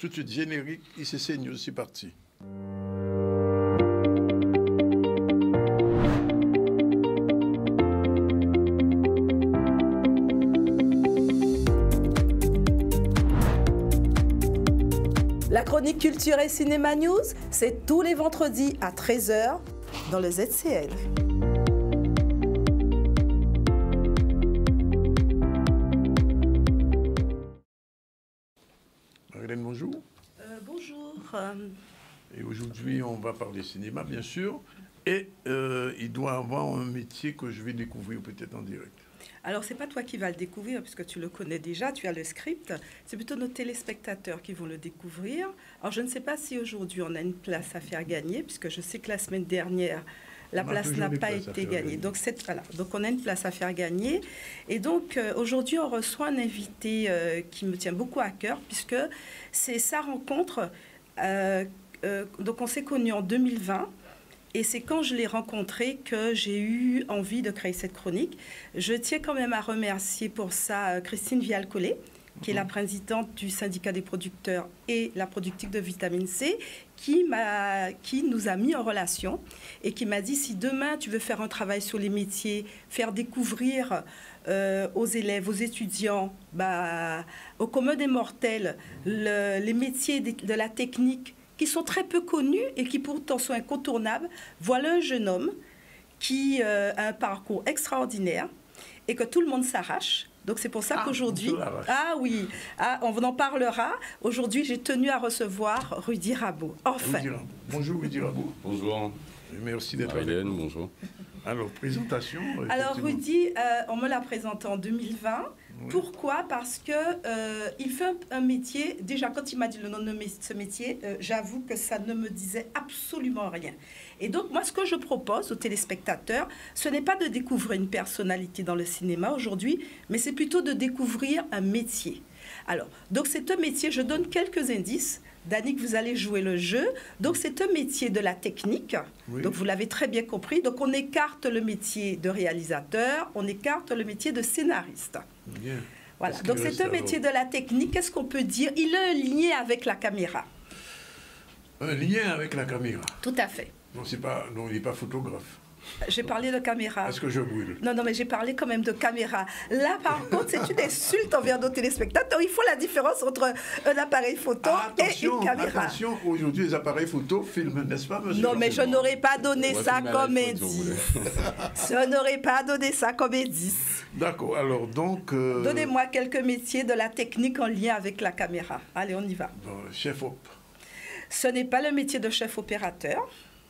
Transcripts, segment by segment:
tout de suite, générique, ICC News, c'est parti. La chronique Culture et Cinéma News, c'est tous les vendredis à 13 h dans le ZCL. Marlène, bonjour. Bonjour. Et aujourd'hui, on va parler cinéma, bien sûr. Et il doit avoir un métier que je vais découvrir peut-être en direct. Alors, ce n'est pas toi qui vas le découvrir, puisque tu le connais déjà, tu as le script. C'est plutôt nos téléspectateurs qui vont le découvrir. Alors, je ne sais pas si aujourd'hui, on a une place à faire gagner, puisque je sais que la semaine dernière, la place n'a pas été gagnée. Donc, voilà. Donc, on a une place à faire gagner. Et donc, aujourd'hui, on reçoit un invité qui me tient beaucoup à cœur, puisque c'est sa rencontre. Donc, on s'est connus en 2020. Et c'est quand je l'ai rencontré que j'ai eu envie de créer cette chronique. Je tiens quand même à remercier pour ça Christine Vial-Collet, qui est la présidente du syndicat des producteurs et la productrice de vitamine C, qui nous a mis en relation et qui m'a dit, si demain tu veux faire un travail sur les métiers, faire découvrir aux élèves, aux étudiants, au commun des mortels, les métiers de la technique, qui sont très peu connus et qui pourtant sont incontournables. Voilà un jeune homme qui a un parcours extraordinaire et que tout le monde s'arrache. Donc c'est pour ça qu'aujourd'hui... on en parlera. Aujourd'hui, j'ai tenu à recevoir Rudy Rabot. Enfin. Bonjour Rudy Rabot. Bonjour. Merci d'être avec nous. Bonjour. Alors, présentation. Alors Rudy, on me l'a présenté en 2020. Oui. Pourquoi? Parce que il fait un métier, déjà quand il m'a dit le nom de ce métier, j'avoue que ça ne me disait absolument rien. Et donc moi ce que je propose aux téléspectateurs, ce n'est pas de découvrir une personnalité dans le cinéma aujourd'hui, mais c'est plutôt de découvrir un métier. Alors, donc c'est un métier, je donne quelques indices. Danick, vous allez jouer le jeu. Donc, c'est un métier de la technique. Oui. Donc, vous l'avez très bien compris. Donc, on écarte le métier de réalisateur, on écarte le métier de scénariste. Bien. Voilà. Donc, c'est un métier de la technique. Qu'est-ce qu'on peut dire? Il a un lien avec la caméra. Un lien avec la caméra? Tout à fait. Non, il n'est pas photographe. J'ai parlé de caméra. Est-ce que je brûle? Non, mais j'ai parlé quand même de caméra. Là, par contre, c'est une insulte envers nos téléspectateurs. Il faut la différence entre un appareil photo et une caméra. Attention, aujourd'hui, les appareils photo filment, n'est-ce pas, monsieur? Non, mais je n'aurais pas donné ça comme indice. Je n'aurais pas donné ça comme indice. D'accord, alors donc... Donnez-moi quelques métiers de la technique en lien avec la caméra. Allez, on y va. Bon, chef op. Ce n'est pas le métier de chef opérateur.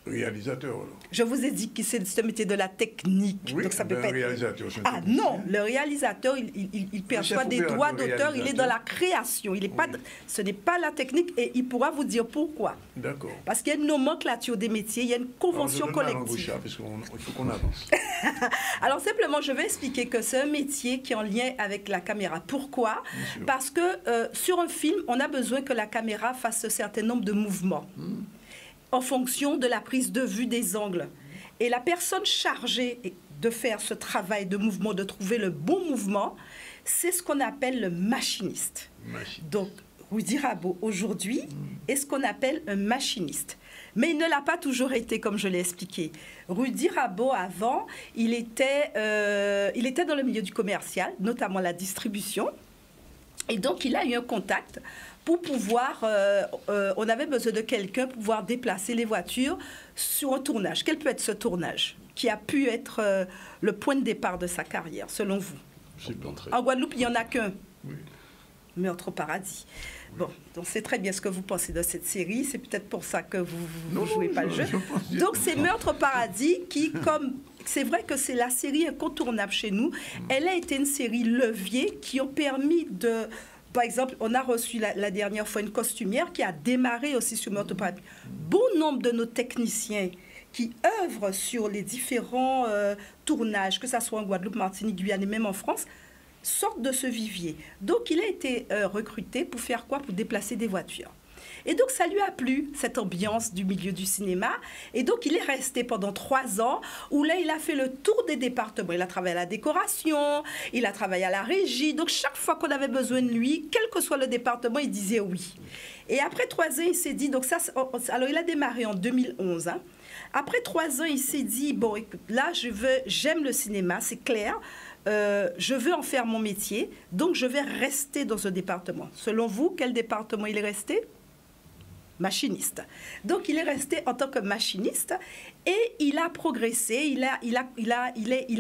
Réalisateur, alors. Je vous ai dit que c'est ce métier de la technique. Oui, donc ça peut pas être... réalisateur. Non, le réalisateur, il perçoit des droits d'auteur, il est dans la création. Il est pas, ce n'est pas la technique et il pourra vous dire pourquoi. D'accord. Parce qu'il y a une nomenclature des métiers, il y a une convention collective. Parce qu'il faut qu'on avance. Alors simplement, je vais expliquer que c'est un métier qui est en lien avec la caméra. Pourquoi? Parce que sur un film, on a besoin que la caméra fasse un certain nombre de mouvements. En fonction de la prise de vue des angles. Et la personne chargée de faire ce travail de mouvement, de trouver le bon mouvement, c'est ce qu'on appelle le machiniste. Donc, Rudy Rabot, aujourd'hui, est ce qu'on appelle un machiniste. Mais il ne l'a pas toujours été, comme je l'ai expliqué. Rudy Rabot, avant, il était dans le milieu du commercial, notamment la distribution. Et donc, il a eu un contact pour pouvoir, on avait besoin de quelqu'un pour pouvoir déplacer les voitures sur un tournage. Quel peut être ce tournage qui a pu être le point de départ de sa carrière, selon vous? En Guadeloupe, il n'y en a qu'un. Oui. Meurtre au paradis. Bon, donc c'est très bien ce que vous pensez de cette série. C'est peut-être pour ça que vous ne jouez pas le jeu. Donc c'est Meurtre au paradis qui, comme... C'est vrai que c'est la série incontournable chez nous. Elle a été une série levier qui ont permis de... Par exemple, on a reçu la dernière fois une costumière qui a démarré aussi sur Meurtre au paradis. Bon nombre de nos techniciens qui œuvrent sur les différents tournages, que ce soit en Guadeloupe, Martinique, Guyane et même en France, sortent de ce vivier. Donc, il a été recruté pour faire quoi? Pour déplacer des voitures. Et donc, ça lui a plu, cette ambiance du milieu du cinéma. Et donc, il est resté pendant 3 ans, où là, il a fait le tour des départements. Il a travaillé à la décoration, il a travaillé à la régie. Donc, chaque fois qu'on avait besoin de lui, quel que soit le département, il disait oui. Et après 3 ans, il s'est dit, donc ça, alors il a démarré en 2011. Hein. Après 3 ans, il s'est dit, bon, écoute, là, j'aime le cinéma, c'est clair. Je veux en faire mon métier, donc je vais rester dans ce département. Selon vous, quel département il est resté? Machiniste. Donc, il est resté en tant que machiniste et il a progressé, il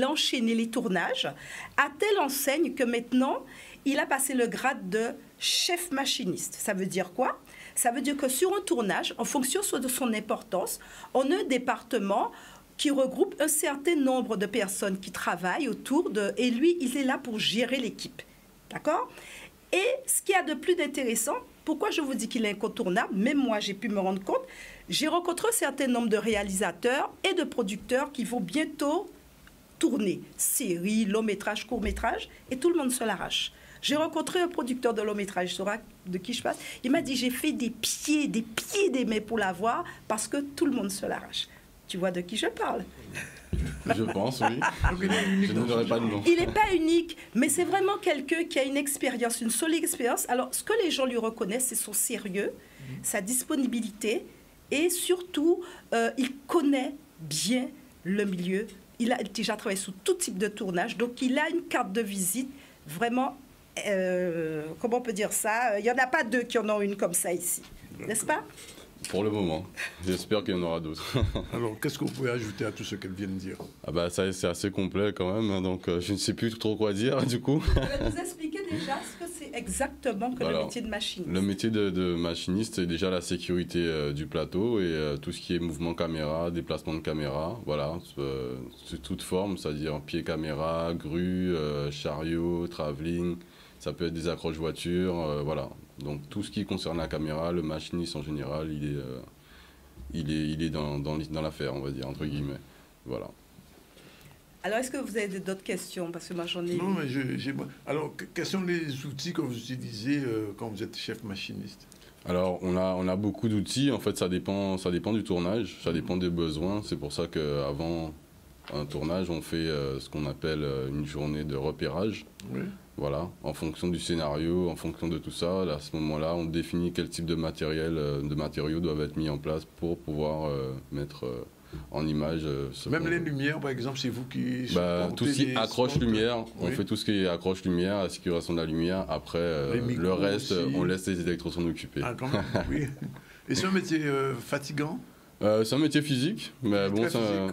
a enchaîné les tournages à telle enseigne que maintenant, il a passé le grade de chef machiniste. Ça veut dire quoi? Ça veut dire que sur un tournage, en fonction de son importance, on a un département qui regroupe un certain nombre de personnes qui travaillent autour de... Et lui, il est là pour gérer l'équipe. D'accord? Et ce qu'il y a de plus intéressant, pourquoi je vous dis qu'il est incontournable, même moi, j'ai pu me rendre compte, j'ai rencontré un certain nombre de réalisateurs et de producteurs qui vont bientôt tourner séries, longs métrages, courts métrages, et tout le monde se l'arrache. J'ai rencontré un producteur de long métrage, je saurai de qui je passe. Il m'a dit, j'ai fait des pieds, des mains pour l'avoir, parce que tout le monde se l'arrache. Tu vois de qui je parle? Je pense, oui. Je ne donnerai pas de nom. Il n'est pas unique, mais c'est vraiment quelqu'un qui a une expérience, une solide expérience. Alors, ce que les gens lui reconnaissent, c'est son sérieux, sa disponibilité, et surtout, il connaît bien le milieu. Il a déjà travaillé sur tout type de tournage, donc il a une carte de visite vraiment, comment on peut dire ça? Il n'y en a pas deux qui en ont une comme ça ici, n'est-ce pas? Pour le moment. J'espère qu'il y en aura d'autres. Alors, qu'est-ce que vous pouvez ajouter à tout ce qu'elle vient de dire? Ah bah ça, c'est assez complet quand même, hein, donc je ne sais plus trop quoi dire du coup. Vous pouvez nous expliquer déjà ce que c'est exactement que le métier de machiniste? Le métier de machiniste, c'est déjà la sécurité du plateau et tout ce qui est mouvement caméra, déplacement de caméra, voilà, sous toute forme, c'est-à-dire pied caméra, grue, chariot, travelling, ça peut être des accroches voitures, voilà. Donc tout ce qui concerne la caméra, le machiniste en général, il est dans l'affaire, on va dire, entre guillemets. Voilà. Alors, est-ce que vous avez d'autres questions? Parce que moi, j'en ai... Non, mais alors, quels sont les outils que vous utilisez quand vous êtes chef machiniste? Alors, on a beaucoup d'outils. En fait, ça dépend du tournage, ça dépend des besoins. C'est pour ça qu'avant un tournage, on fait ce qu'on appelle une journée de repérage. Oui. Voilà, en fonction du scénario, en fonction de tout ça, à ce moment-là, on définit quel type de matériaux doivent être mis en place pour pouvoir mettre en image. Même les lumières, par exemple, c'est vous qui... tout ce qui est accroche-lumière, on fait tout ce qui est accroche-lumière, la sécurisation de la lumière. Après, le reste, aussi. On laisse les électros s'en occuper. Ah, quand même, oui. Et c'est un métier fatigant? C'est un métier physique, mais bon,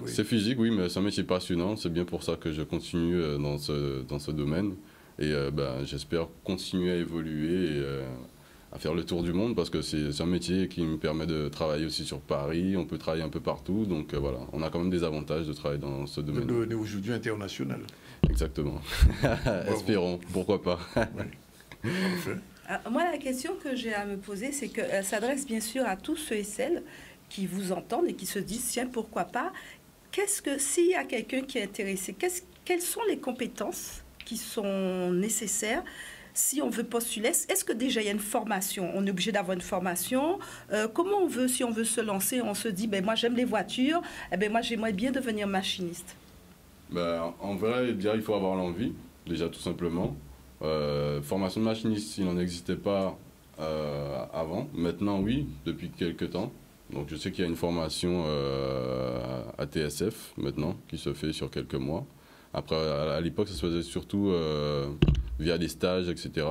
c'est physique, oui, mais c'est un métier passionnant. C'est bien pour ça que je continue dans ce domaine. Et j'espère continuer à évoluer et à faire le tour du monde parce que c'est un métier qui me permet de travailler aussi sur Paris, on peut travailler un peu partout, donc voilà, on a quand même des avantages de travailler dans ce domaine. De devenir aujourd'hui international. Exactement. Espérons, pourquoi pas. Oui. Moi, la question que j'ai à me poser, c'est qu'elle s'adresse bien sûr à tous ceux et celles qui vous entendent et qui se disent, tiens, pourquoi pas, s'il y a quelqu'un qui est intéressé, quelles sont les compétences qui sont nécessaires si on veut postuler? Est-ce que déjà il y a une formation? On est obligé d'avoir une formation? Comment on veut, si on veut se lancer, on se dit, moi j'aime les voitures, moi j'aimerais bien devenir machiniste? En vrai, il faut avoir l'envie, déjà tout simplement. Formation de machiniste, il n'en existait pas avant. Maintenant, oui, depuis quelques temps. Donc je sais qu'il y a une formation à TSF maintenant, qui se fait sur quelques mois. Après, à l'époque, ça se faisait surtout via des stages, etc.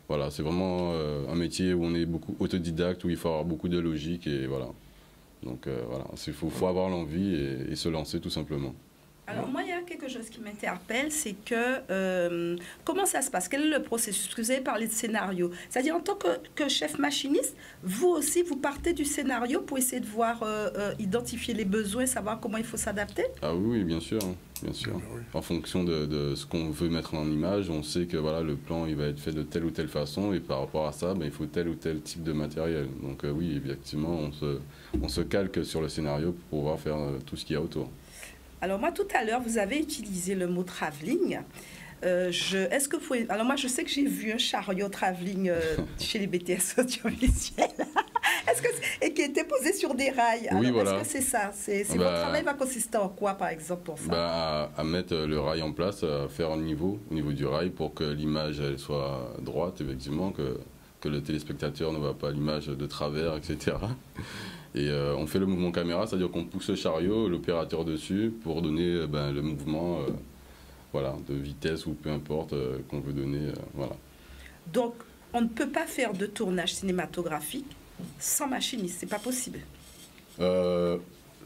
Voilà, c'est vraiment un métier où on est beaucoup autodidacte, où il faut avoir beaucoup de logique, et voilà. Donc voilà, il faut avoir l'envie et se lancer tout simplement. Alors moi, il y a quelque chose qui m'interpelle, c'est que comment ça se passe? Quel est le processus? Parce que vous avez parlé de scénario. C'est-à-dire, en tant que chef machiniste, vous aussi, vous partez du scénario pour essayer de voir, identifier les besoins, savoir comment il faut s'adapter? Ah oui, bien sûr. Bien sûr. En fonction de ce qu'on veut mettre en image, on sait que voilà, le plan il va être fait de telle ou telle façon et par rapport à ça, il faut tel ou tel type de matériel. Donc oui, effectivement, on se calque sur le scénario pour pouvoir faire tout ce qu'il y a autour. Alors moi, tout à l'heure, vous avez utilisé le mot travelling. Est-ce que vous pouvez... Alors moi, je sais que j'ai vu un chariot travelling chez les BTS audiovisuels. Et qui était posé sur des rails. Alors, oui, voilà. Est-ce que c'est ça? Votre travail va consister en quoi, par exemple, pour ça? À mettre le rail en place, à faire au niveau du rail pour que l'image elle soit droite, effectivement, que que le téléspectateur ne voit pas l'image de travers, etc. Et on fait le mouvement caméra, c'est-à-dire qu'on pousse le chariot, l'opérateur dessus, pour donner le mouvement voilà, de vitesse ou peu importe qu'on veut donner. Voilà. Donc, on ne peut pas faire de tournage cinématographique sans machiniste, c'est pas possible.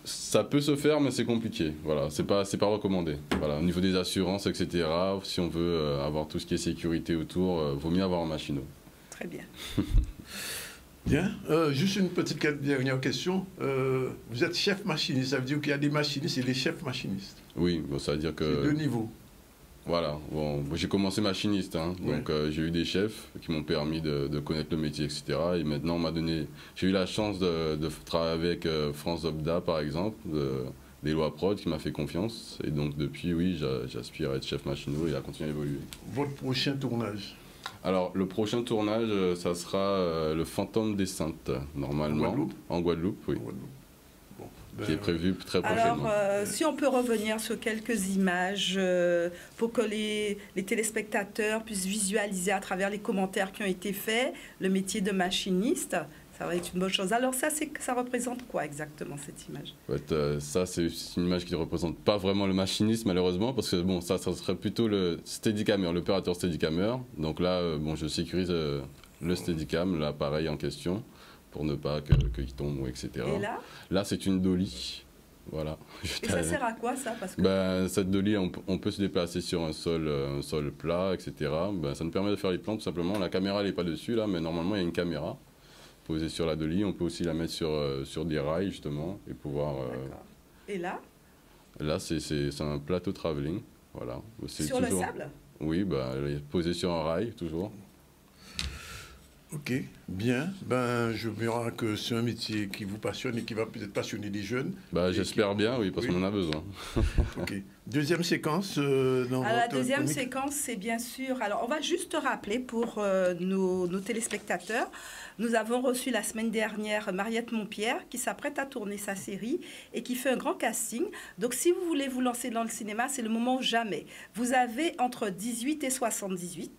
Ça peut se faire, mais c'est compliqué. Voilà, c'est pas recommandé. Voilà, au niveau des assurances, etc. Si on veut avoir tout ce qui est sécurité autour, vaut mieux avoir un machinot. Très bien. Bien. Juste une petite dernière question. Vous êtes chef machiniste, ça veut dire qu'il y a des machinistes et des chefs machinistes. Oui, bon, ça veut dire que. C'est deux niveaux. Voilà, bon, j'ai commencé machiniste, hein, donc j'ai eu des chefs qui m'ont permis de connaître le métier, etc. Et maintenant, j'ai eu la chance de travailler avec France Obda, par exemple, d'Eloi Prod, qui m'a fait confiance. Et donc, depuis, oui, j'aspire à être chef machinot et à continuer à évoluer. Votre prochain tournage? Alors, le prochain tournage, ça sera Le Fantôme des Saintes, normalement. En Guadeloupe, oui. Qui est prévu très prochainement. Alors, si on peut revenir sur quelques images pour que les téléspectateurs puissent visualiser à travers les commentaires qui ont été faits le métier de machiniste, ça va être une bonne chose. Alors ça représente quoi exactement, cette image? En fait, ça, c'est une image qui ne représente pas vraiment le machiniste, malheureusement, parce que bon, ça serait plutôt le Steadicammer, l'opérateur Steadicammer. Donc là, je sécurise le Steadicam, l'appareil en question, pour ne pas qu'il tombe, etc. Et là? Là, c'est une dolly. Voilà. Et ça sert à quoi, ça? Parce que... cette dolly, on peut se déplacer sur un sol plat, etc. Ça nous permet de faire les plans, tout simplement. La caméra, elle n'est pas dessus, là, mais normalement, il y a une caméra posée sur la dolly. On peut aussi la mettre sur des rails, justement, et pouvoir... Et là? Là, c'est un plateau travelling. Voilà. Sur le sable? Oui, elle est posée sur un rail, toujours. Ok, bien. Je verrai que c'est un métier qui vous passionne et qui va peut-être passionner des jeunes. J'espère bien, oui, parce qu'on en a besoin. Ok. Deuxième séquence la deuxième séquence, c'est bien sûr... Alors, on va juste rappeler pour nos téléspectateurs, nous avons reçu la semaine dernière Mariette Montpierre qui s'apprête à tourner sa série et qui fait un grand casting. Donc, si vous voulez vous lancer dans le cinéma, c'est le moment ou jamais. Vous avez entre 18 et 70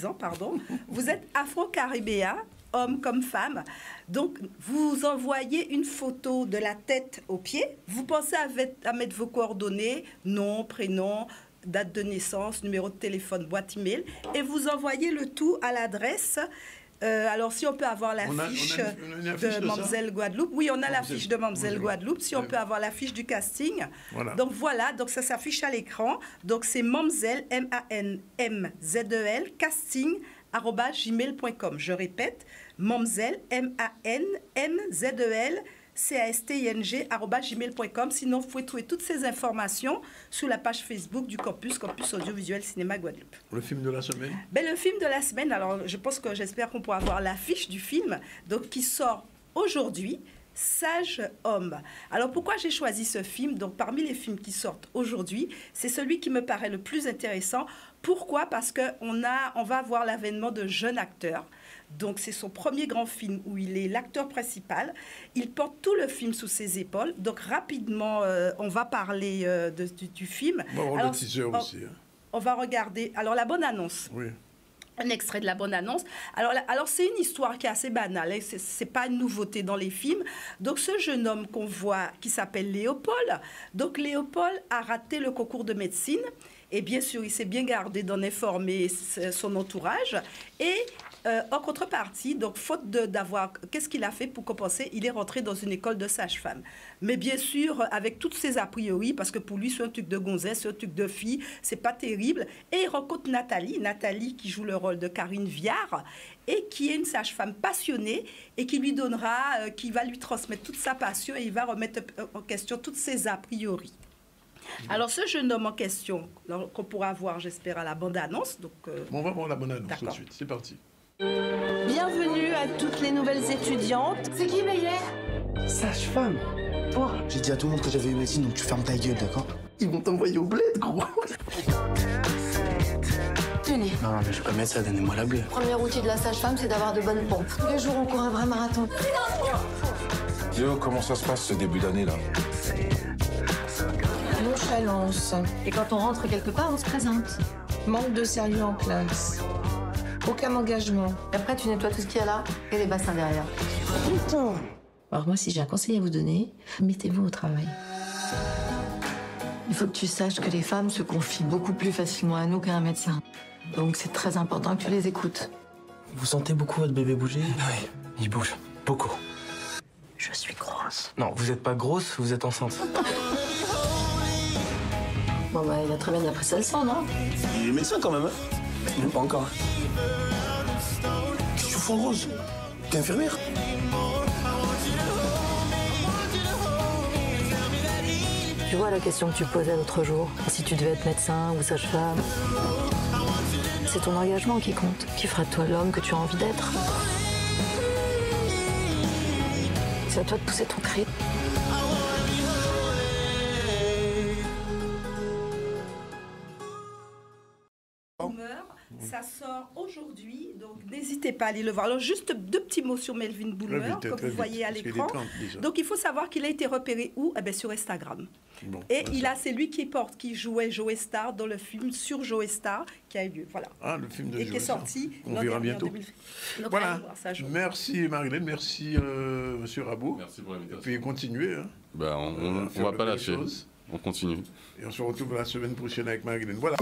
ans, pardon. Vous êtes afro-caribéen, homme comme femme. Donc, vous envoyez une photo de la tête aux pieds. Vous pensez à mettre vos coordonnées, nom, prénom, date de naissance, numéro de téléphone, boîte email, et vous envoyez le tout à l'adresse. Alors, si on peut avoir la fiche de Mamzelle Guadeloupe. Oui, on a la fiche de Mamzelle Guadeloupe. Si on peut avoir la fiche du casting. Voilà. Donc, voilà. Donc, ça s'affiche à l'écran. Donc, c'est Mamzelle, M-A-N-M-Z-E-L, casting, @gmail.com. Je répète, Mamzelle, M-A-N-M-Z-E-L, casting, @gmail.com. Sinon, vous pouvez trouver toutes ces informations sur la page Facebook du Campus Audiovisuel Cinéma Guadeloupe. Le film de la semaine? Le film de la semaine, alors j'espère qu'on pourra avoir l'affiche du film, donc qui sort aujourd'hui, Sage Homme. Alors pourquoi j'ai choisi ce film? Donc parmi les films qui sortent aujourd'hui, c'est celui qui me paraît le plus intéressant. Pourquoi? Parce qu'on va avoir l'avènement de jeunes acteurs. Donc, c'est son premier grand film où il est l'acteur principal. Il porte tout le film sous ses épaules. Donc, rapidement, on va parler du film. On va voir le teaser aussi. On va regarder. Alors, la bande-annonce. Oui. Un extrait de la bande-annonce. Alors c'est une histoire qui est assez banale. Hein. C'est pas une nouveauté dans les films. Donc, ce jeune homme qu'on voit, qui s'appelle Léopold. Donc, Léopold a raté le concours de médecine. Et bien sûr, il s'est bien gardé d'en informer son entourage. Et en contrepartie, donc faute d'avoir... Qu'est-ce qu'il a fait pour compenser? Il est rentré dans une école de sage-femme. Mais bien sûr, avec toutes ses a priori, parce que pour lui, c'est un truc de gonzesse, c'est un truc de fille, c'est pas terrible. Et il rencontre Nathalie qui joue le rôle de Karine Viard, et qui est une sage-femme passionnée, et qui va lui transmettre toute sa passion, et il va remettre en question toutes ses a priori. Alors, ce jeune homme en question, qu'on pourra voir, j'espère, à la bande-annonce. On va voir la bande-annonce tout de suite. C'est parti. Bienvenue à toutes les nouvelles étudiantes. C'est qui, Meyer? Sage-femme. Toi, j'ai dit à tout le monde que j'avais eu médecine, donc tu fermes ta gueule, d'accord? Ils vont t'envoyer au bled, gros. Tenez. Non, mais je suis pas médecin, donnez-moi la bleue. Le premier outil de la sage-femme, c'est d'avoir de bonnes pompes. Tous les jours, on court un vrai marathon. Yo, comment ça se passe ce début d'année, là? Nonchalance. Et quand on rentre quelque part, on se présente. Manque de sérieux en classe. Aucun engagement. Et après, tu nettoies tout ce qu'il y a là et les bassins derrière. Putain. Alors moi, si j'ai un conseil à vous donner, mettez-vous au travail. Il faut que tu saches que les femmes se confient beaucoup plus facilement à nous qu'à un médecin. Donc c'est très important que tu les écoutes. Vous sentez beaucoup votre bébé bouger? Oui, il bouge. Beaucoup. Je suis grosse. Non, vous êtes pas grosse, vous êtes enceinte. Bon bah, il a très bien appris ça le sang, non? Il est médecin quand même, hein? Non, pas encore. Qu'est-ce que tu fais en rose? T'es infirmière? Tu vois la question que tu posais l'autre jour, si tu devais être médecin ou sage-femme. C'est ton engagement qui compte, qui fera de toi l'homme que tu as envie d'être. C'est à toi de pousser ton cri. Ça sort aujourd'hui, donc n'hésitez pas à aller le voir. Alors juste deux petits mots sur Melvin Boomer, que vous voyez à l'écran. Donc il faut savoir qu'il a été repéré où? Eh bien, sur Instagram. Bon, et c'est lui qui jouait Joey Star dans le film sur Joey Star qui a eu lieu. Voilà. Ah, le film de et qui est sorti. On verra bientôt. Donc, voilà. Merci Marilyn, merci Monsieur Rabot. Merci pour l'invitation. Et puis continuez. Hein. Ben, on va pas lâcher. On continue. Et on se retrouve la semaine prochaine avec Marilyn. Voilà.